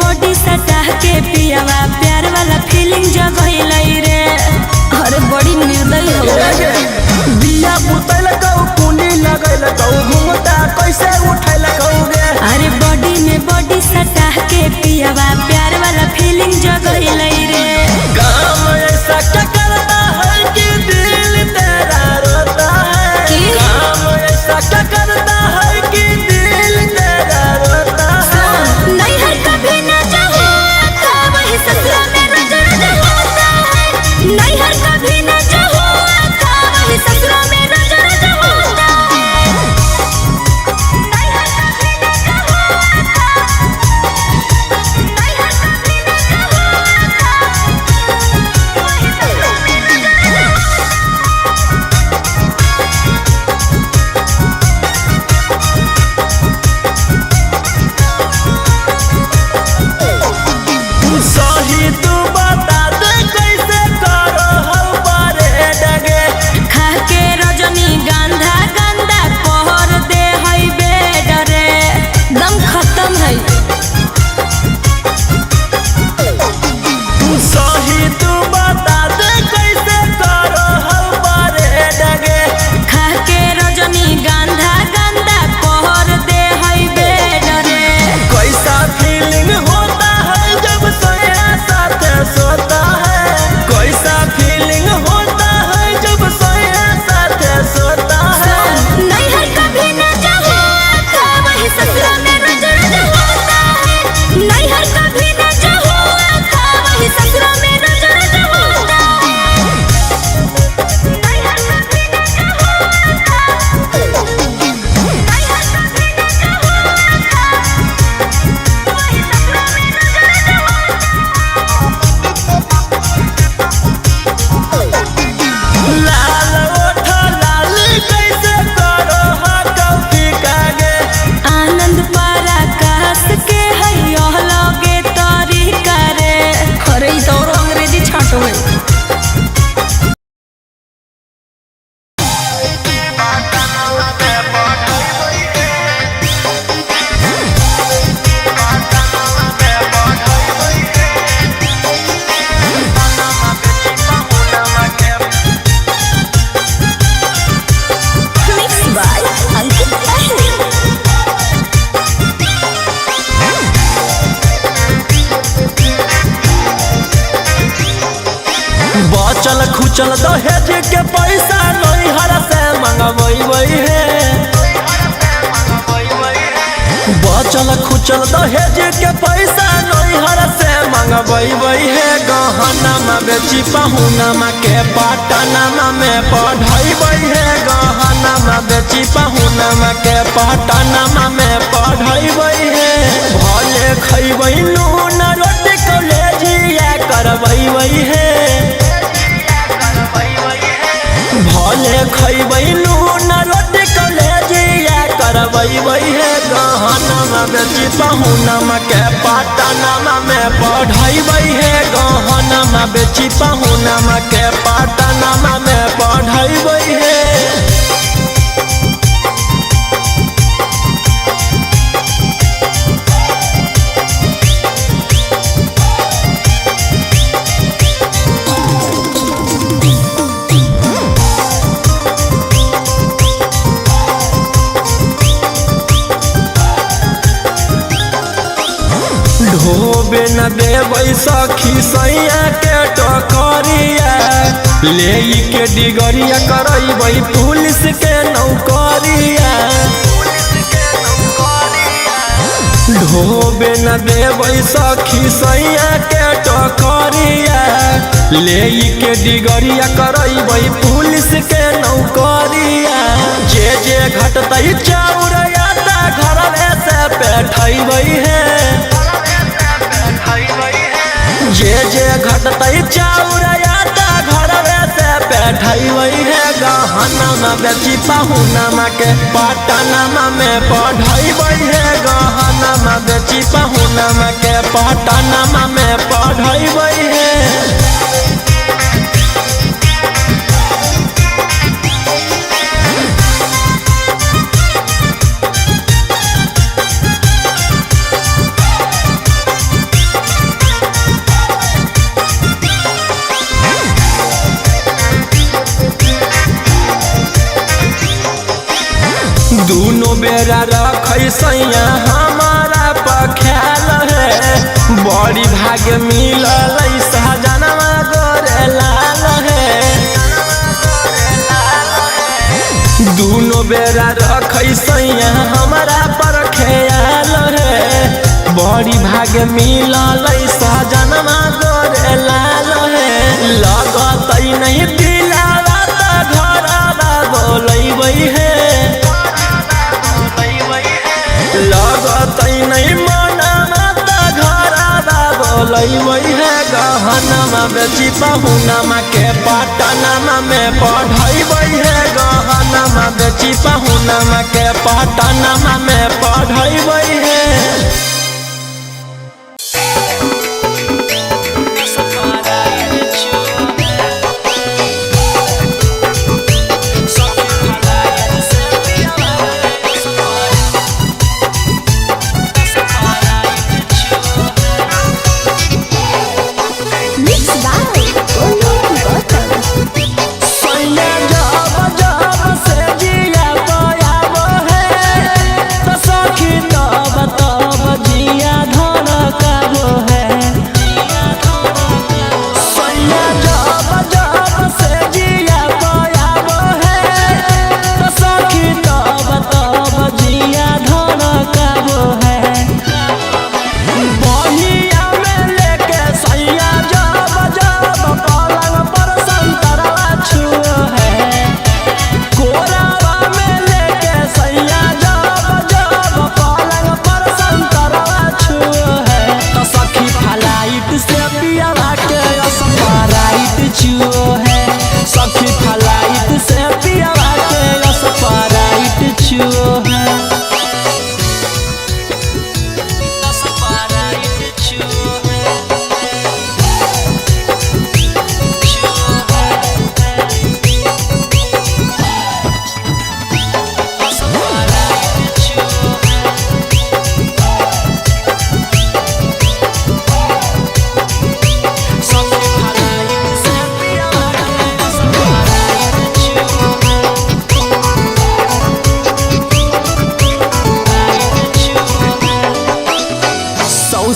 Body सटा के पियावा प्यार वाला फीलिंग जगइलै रे। अरे बड़ी निर्दयी हो रे। बिया बुतैल कौ कुंडी लगैल कौ घुमता कैसे उठैल कौ गे। अरे बॉडी में बॉडी सटा के पियावा प्यार वाला फीलिंग जगइलै रे। काम ऐसा क्या करता है कि दिल तेरा रोता है। काम ऐसा क्या करता है कि दिल तेरा रोता है। नहीं हर कभी न चाहो था वही ससुरा में नजर होता है। नहीं हर कभी न चाहो था वही ससुरा में नजर होता है। नहीं हर कभी न चाहो था। नहीं हर कभी न चाहो था वही ससुरा में नजर सही तू बता दे कैसे करो हम परे डगे। खा के रजनी गंधा गंदा पहर दे हई बेड रे। दम खत्म है। सही तू बता दे कैसे करो हम परे डगे। खा के रजनी गंधा गंदा पहर दे हई बेड रे। कैसा फीलिंग होता है जब सोया साथ सोता है। कैसा फीलिंग होता है जब सोया साथ सोता है। नहीं हर कभी न चाहो था वही ससुरा में नजर होता है। नहीं हर कभी न चाहो था वही ससुरा में नजर होता है। नहीं हर कभी न चाहो था। नहीं हर कभी न चाहो था वही ससुरा में नजर लाल ओठ लाल कैसे करो हाँ कौफी कागे। आनंद पराकाश के है यह लगे तरीका रे। अरे ई तो और अंग्रेजी छाटो है। Mixed by Ankit Ahri। बचल खुचल दहेज के पैसा नहीं हर से मंगवई है। बचल खुचल दहेज के पैसा नहीं हर से मंगवई है। गहना में बेची पहुना में के पटना में पढ़ई है। गहना में बेची पहुना में के पटना में पढ़ई है। भले खैबै नून रोटी कॉलेजिया करवई है। भले खैबै नून रोटी कॉलेजिया करवई है। गहना में बेची पहुना में के पटना में पढ़ई है। गहना में बेची पहुना में के पटना में पढ़ई है। ढोबे न देबै सखी सैया के टोकरिया। ले के डिगरिया करबै पुलिस के नौकरिया। ढोबे न देबै सखी सैया के टोकरिया। ले के डिगरिया करबै पुलिस के नौकरिया। जे घटतै चाउर आटा घरवे से बैठबै है। जे घटतै चाउर आटा घरवे से बैठबै है। गहना में बेची पहुना में के पटना में पढ़बै है। गहना में बेची पहुना में के पटना में पढ़बै है। बेरा रखै सैया हमारा पख्याल है बड़ी भाग्य मिलल सहजनवा गोरे लाल है दूनो बेरा रखै सैया हमारा पर ख्याल है बड़ी भाग्य मिलल सहजनवा गोरे लाल है लगत नहीं दिलावा त घरवा बोलैबै है लगत नहीं मनवा त घरवा बोलैबै है गहनमा बेची पहुनमा के पटनमा में पढ़ैबै है गहनमा बेची पहुनमा के पटनमा में पढ़ैबै है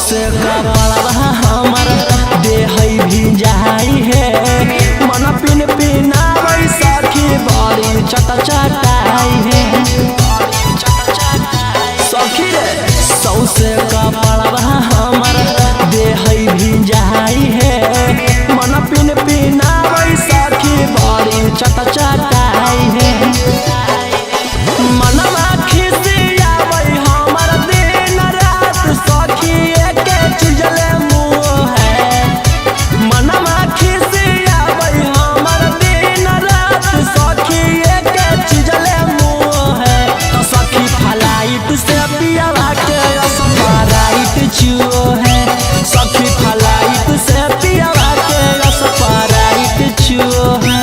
से कपड़वा हमर देह भी जाई है मन पिन पिनावै सखी बड़ी चटचटाई है सखी रे सौसे कपड़वा हमर देह भी जाई है मन पिन पिनावै सखी बड़ी चटचटाई है मनवा खिसियावै हमर दिन रात सखी चुजले मुँह है मनवा खिसियावै हमर दिन रात सखी के चुजले मुँह है तो सखी फ्लाइट से पियावा के स्प्राइट चुओ है सखी फ्लाइट से पियावा के स्प्राइट चुओ है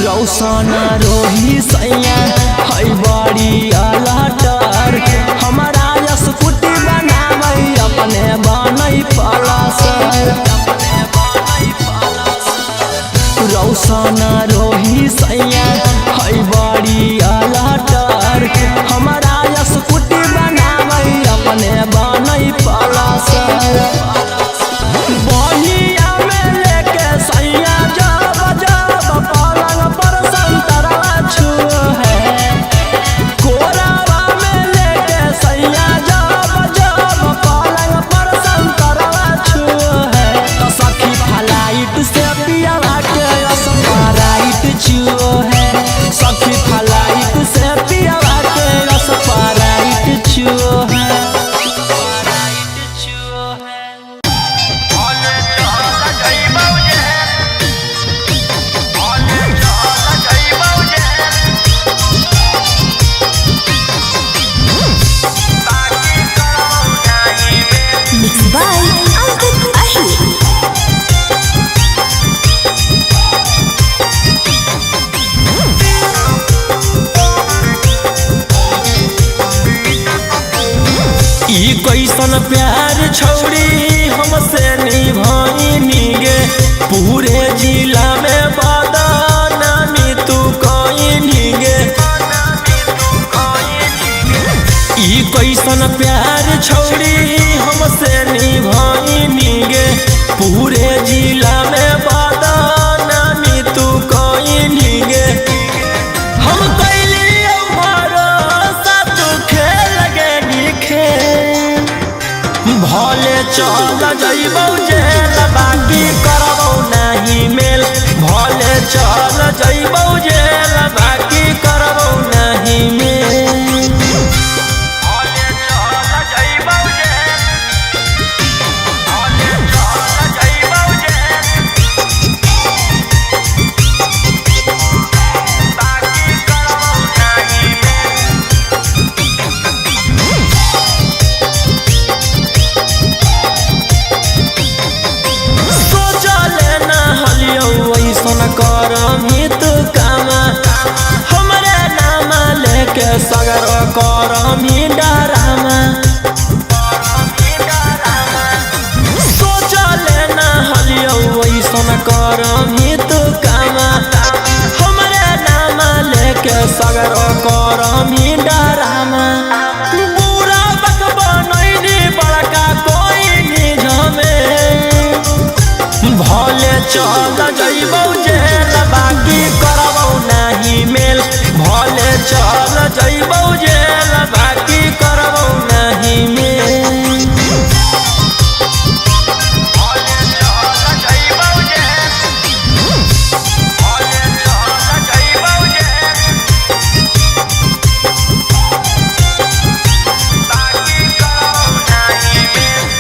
रौसना रोही सैया है बड़ी अलटर हमारा स्कूटी बनाबै अपने बनै पलसर रौसना रोही सैया है बड़ी अलटर हमारा स्कूटी बनाबै अपने बनै पलसर बहिया में लेके सैया जब जब पलंग पर संतरा छुओ है कोरावा में लेके सैया जब जब पलंग पर संतरा छुओ है तो सखी फ्लाइट से पियावा के स्प्राइट छुओ है ऐसन प्यार छौड़ी हमसे निभाई गे पूरे जिला में बदनामी तू कहीं गे हम कैली भरोसा तू खेल गे खेल भले चल जइबौ जेल बाकी करबौ नहीं मेल भले चल जइबौ जेल बाकी करबौ नहीं मेल भले चल जइबौ जेल भले चल जइबौ जेल बाकी करबौ नहीं मेल ऐसन करमी तू कामा हमरे नामा लेके सगर करमी डरामा सोचले ना हलियो ऐसन करमी तू कामा हमरे नामा लेके सगर करमी डरामा बुरा बक बनैनी बड़का कोई निझमे भले चल जइबौ जेल बाकी करबौ नहीं मेल भले चल जइबौ जेल बाकी करबौ नहीं मेल भले चल जइबौ जेल भले चल जइबौ जेल बाकी करबौ नहीं मेल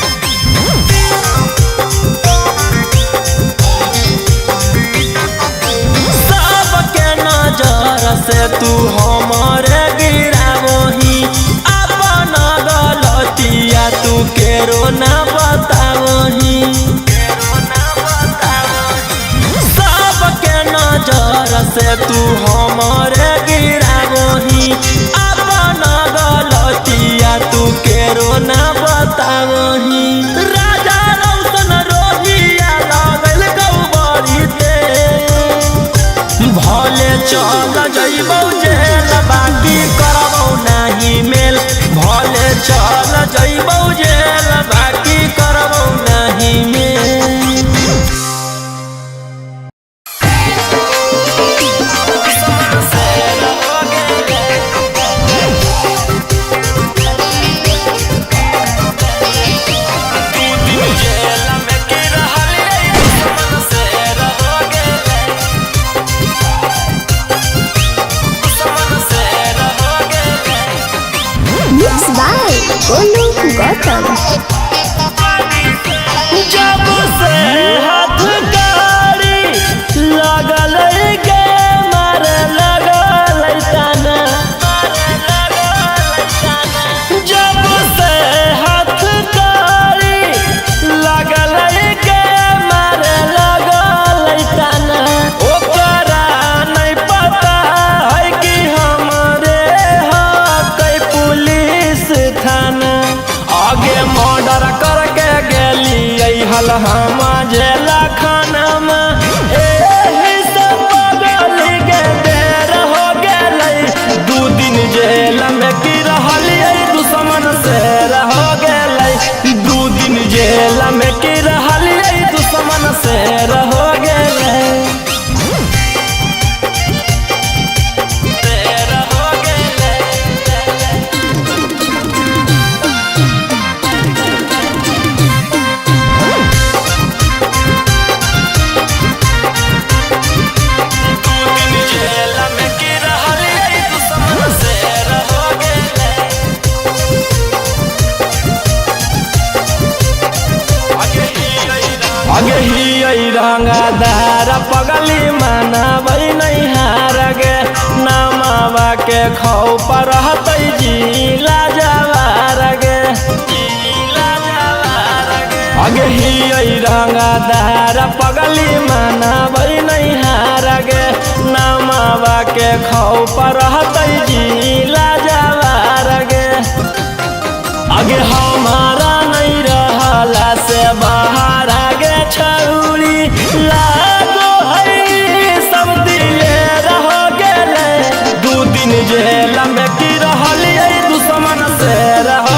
से तू हमारे गिरावही अपन गलतिया तू केरो ना बतावही सबके नजर से तू हमारे गिरावही अपन गलतिया तू केरो ना बतावही राजा रौशन रोहिया लागल गौबरी ते भले चल जइबौ जेल बाकी करबौ नहीं मेल भले चल जइबौ जेल बाकी करबौ नहीं मेल गोलू गौतम जब से हाथ गाड़ी लगल गे मारे लगल ताना जब से हाथ गाड़ी लगल गे मारे लगल ताना ओकरा नहीं पता है कि हमरे हक पुलिस थाना आगे मर्डर करके गेली हल हम जेला खाना में एही से बगल के देर हो गेलै 2 दिन जेल में की रहलियै दुश्मन से रह गेलै 2 दिन जेल में की रहलियै दुश्मन से रह गेलै आगे ही रंगदार पगली मानबै नहीं हार गे नामावा के खौफ रहतै जिला जवार गे आगे ही रंगदार पगली मानबै नहीं हार गे नामावा के खौफ रहतै जिला जवार गे आगे हमारा नहीं रहला से बाहर आगे छौरी लागो है सब दिले रह गेले 2 दिन जेल में की रहलियै दुश्मन से रह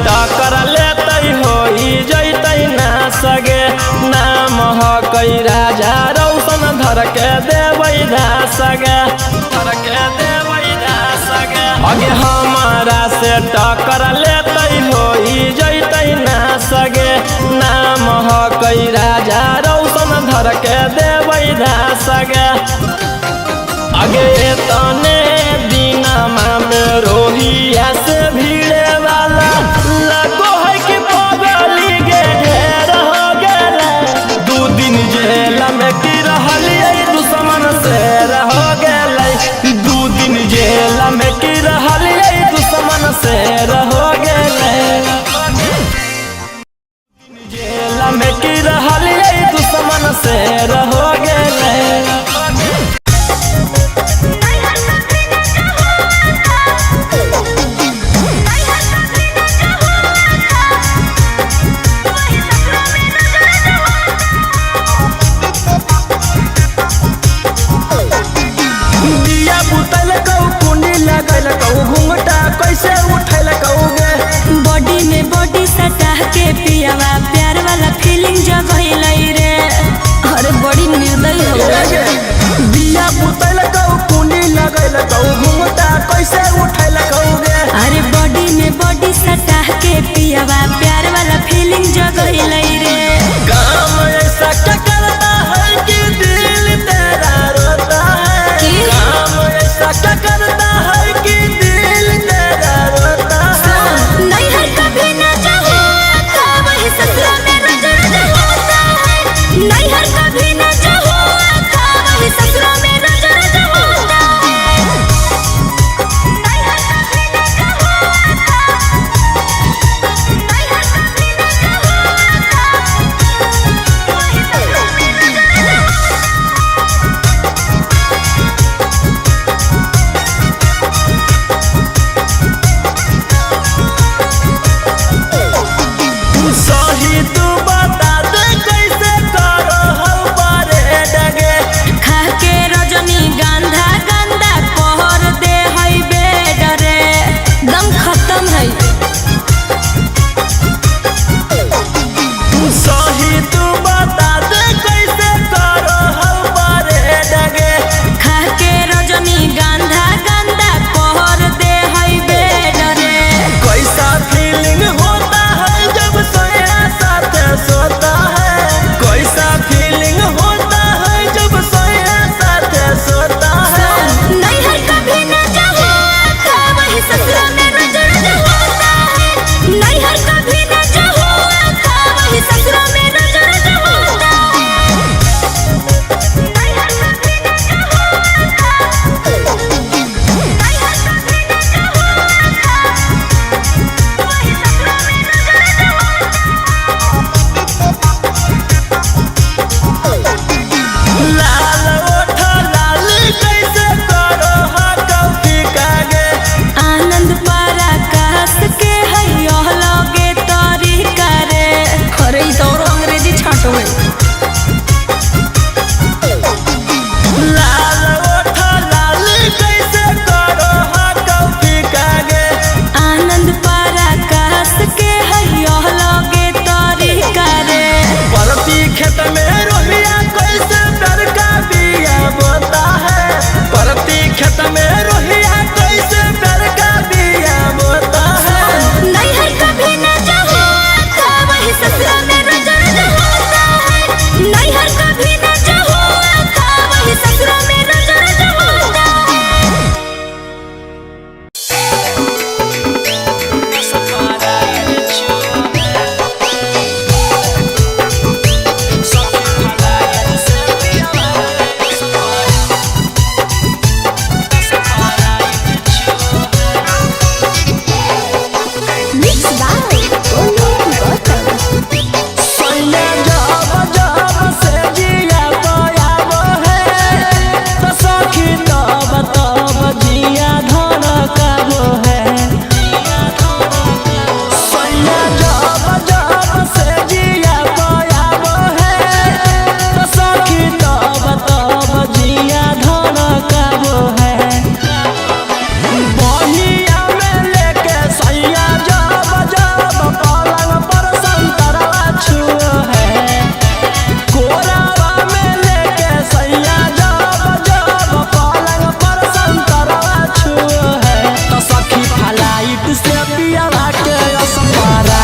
टक्कर लेते हो जैते ना सगे नाम हो कई राजा रौशन धर के देवै सगे धर के देवै सगे अगे हमारा से टक्कर लेते हो जैते ना सगे नाम हो कई राजा रौशन धर के देवै सगे अगे तने दीनमा में रोहिया से भीड़े वाला लगो है कि पगली गे ढेर हो गेले 2 दिन जेल में की रहलिए दुश्मन से रह गेले 2 दिन जेल में की रहलिए दुश्मन से रह गेले जेल में की रहलिए दुश्मन से रह गेले।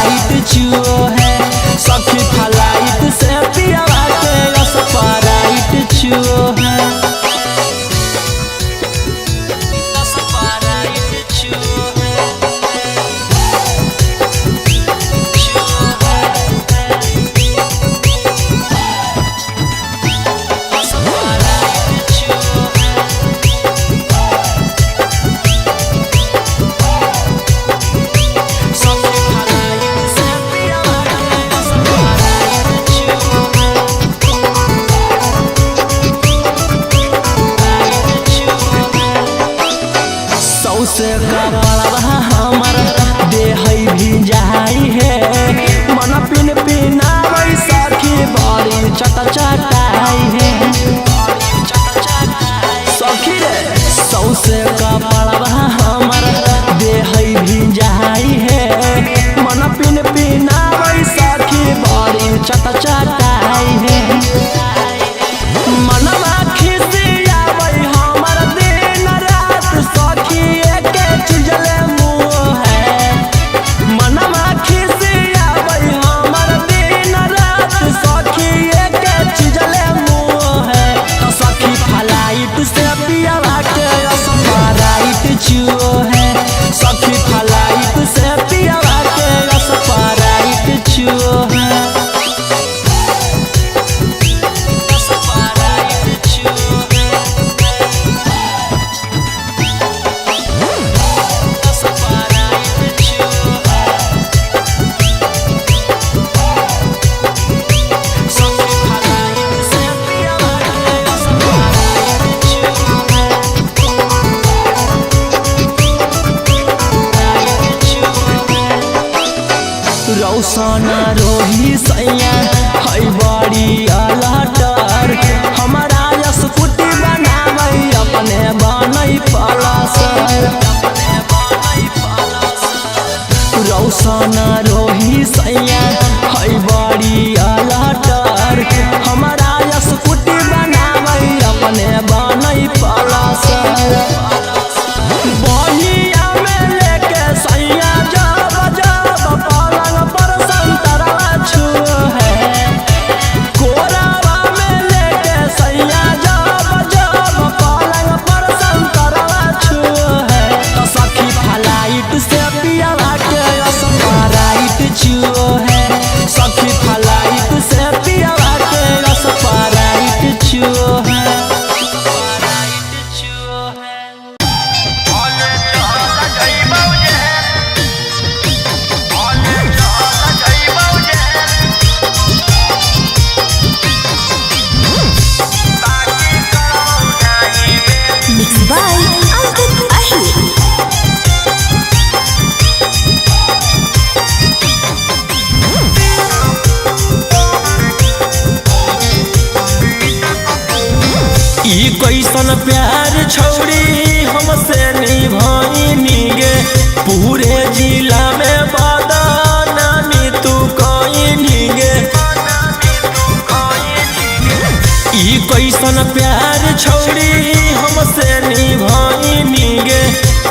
स्प्राइट चुओ है सखी फ्लाइट से पियावा के स्प्राइट चुओ है। से कपड़वा हमर देह भी जाई है मन पिन पिनावै सखी बड़ी चटचटाई है सखी रे सौसे कपड़वा हमर देह भी जाई है मन पिन पिनावै सखी बड़ी चटचटाई है। मनवा खिसियावै हमर दिन रात सखी चुओ है सखी फ्लाइट से पियावा के स्प्राइट चुओ है। रौशन रोही सैया है बड़ी अलटर हमारा स्कूटी बनावे अपने बनई पलसर। रौशन रोही सैया है बड़ी अलटर हमारा स्कूटी बनावे अपने बनई पलसर। बहिया में लेके सैया जब जब पलंग पर संतरा छुओ है कोरावा में लेके सैया जब जब पलंग पर संतरा छुओ है तो सखी फ्लाइट से पियावा के स्प्राइट चुओ है सखी फ्लाइट से पियावा के स्प्राइट चुओ है। कैसन प्यार छौड़ी हमसे निभाई गे पूरे जिला में बदनामी तू कहीं गे। ई कैसन प्यार छौड़ी हमसे निभाई गे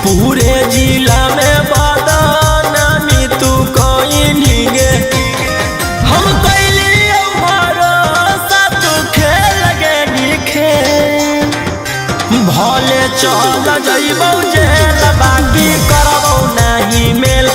पूरे जिला में बदनामी तू कहीं गे। हम कैली भरोसा तू खेल गे खेल भले चल जइबौ जेल बाकी करबौ नहीं मेल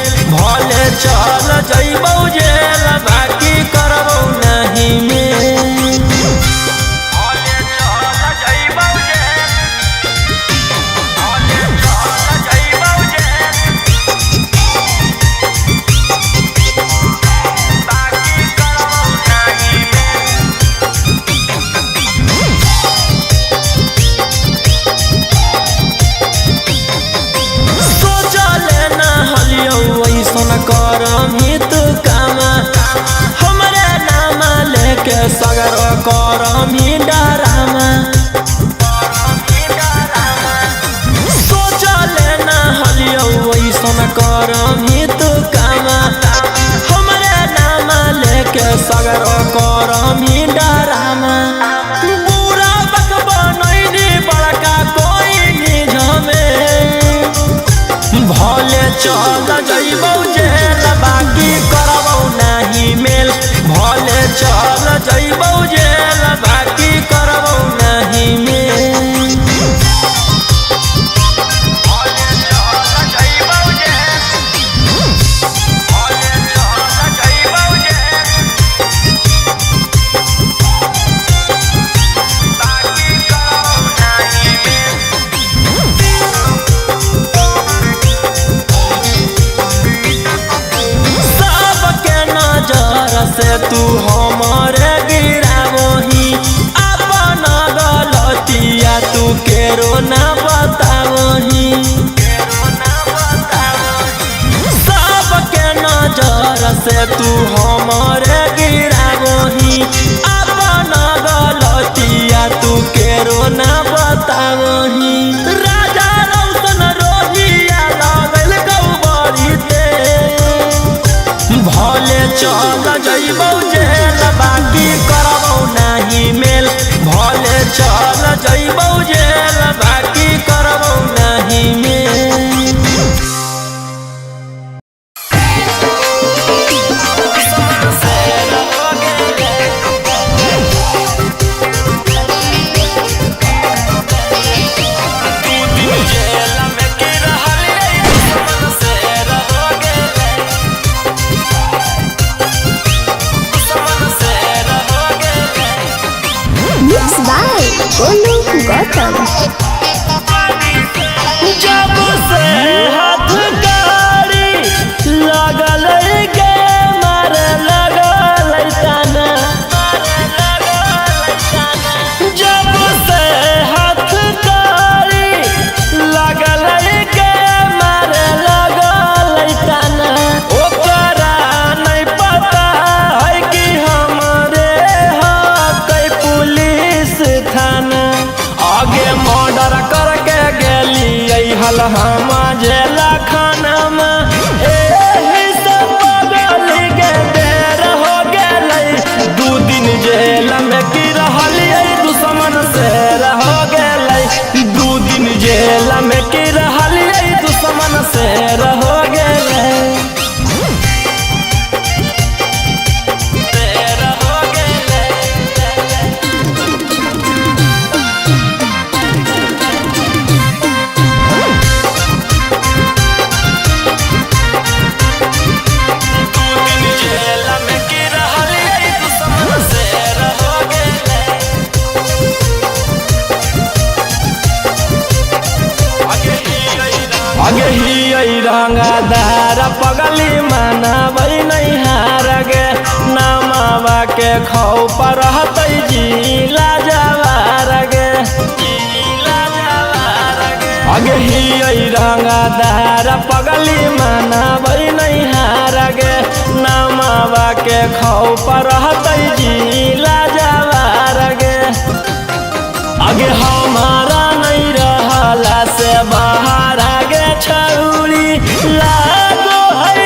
से तू हमारे गिरावही अपन गलतिया तू केरो ना बतावही सबके नजर से तू हमारे गिरावही अपन गलतिया तू केरो ना बतावही राजा रौशन रोहिया लागल गौबरी ते भले चल जइबौ जेल बाकी करबौ नाही मेल भले चल जइबौ जेल बाकी करबौ नाही मेल गोलू गौतम जब से हाथ गाड़ी लगल गे मारे लगल ताना जब से हाथ गाड़ी लगल गे मारे लगल ताना ओकरा नहीं पता है कि हमरे हक पुलिस थाना आगे मर्डर करके गेली हल हम जेला खाना में एही सब बगल के देर हो गेलै 2 दिन जेल में की रहलियै दुश्मन से रह गेलै 2 दिन जेल में की रहलियै दुश्मन से रह गेलै आगे ही रंगदार पगली मनाबै नहीं हार गे नामावा के खौफ रहतै जिला जवार गे आगे ही रंगदार पगली मनाबै नहीं हार गे नामावा के खौफ रहतै जिला जवार गे आगे हमारा नहीं रहला से बाहर आगे छौरी लागो है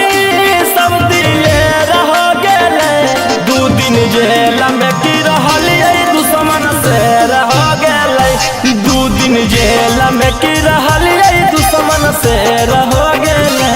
सब दिले रह गेले 2 दिन जेल में की रहलियै दुश्मन से रह गेलै 2 दिन जेल में की रहलियै दुश्मन से रह गेलै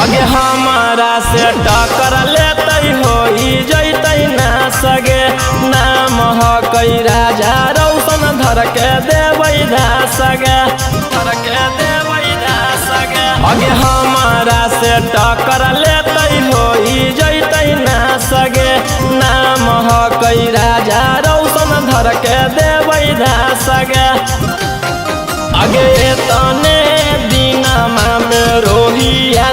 आगे हमारा से टक्कर लेतै होई जैतै ना सगे नाम हकै राजा रौशन धर के देबै सगे आगे हमारा से टक्कर लेतै होई जैतै ना सगे नाम हकै राजा रौशन धर के देबै सगे आगे तने दिनमा में रोहिया